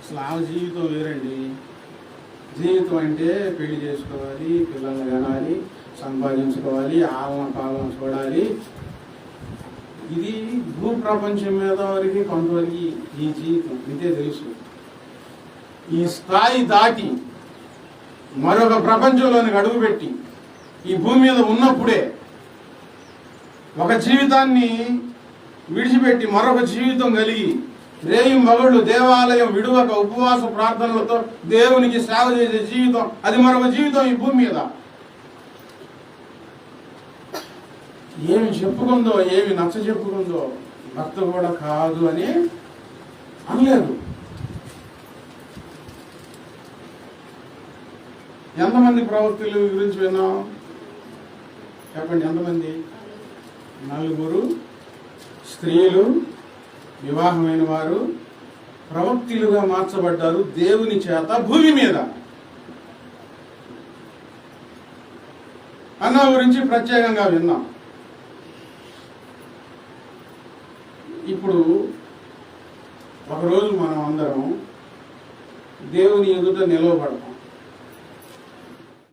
అసలు ఆమె జీవితం వేరండి. జీవితం అంటే పెళ్లి చేసుకోవాలి, పిల్లల్ని కనాలి, సంపాదించుకోవాలి, ఆలన పాలన చూడాలి. ఇది భూ ప్రపంచం మీద వరకు కొంతవరకు ఈ జీవితం ఇదే తెలుసు. ఈ స్థాయి దాటి మరొక ప్రపంచంలోనికి అడుగుపెట్టి ఈ భూమి మీద ఉన్నప్పుడే ఒక జీవితాన్ని విడిచిపెట్టి మరొక జీవితం కలిగి రేయి మగళ్ళు దేవాలయం విడువక ఉపవాస ప్రార్థనలతో దేవునికి సేవ చేసే జీవితం, అది మరొక జీవితం ఈ భూమి మీద. ఏమి చెప్పుకుందో, ఏమి నచ్చ చెప్పుకుందో భర్త కూడా కాదు అని అనలేదు. ఎంతమంది ప్రవక్తల గురించి విన్నాం చెప్పండి? ఎంతమంది? 4 స్త్రీలు, వివాహమైన వారు ప్రవక్తలుగా మార్చబడ్డారు దేవుని చేత భూమి మీద. అన్న గురించి ప్రత్యేకంగా విన్నాం. ఇప్పుడు ఒకరోజు మనం అందరం దేవుని ఎదుట నిలవబడతాం.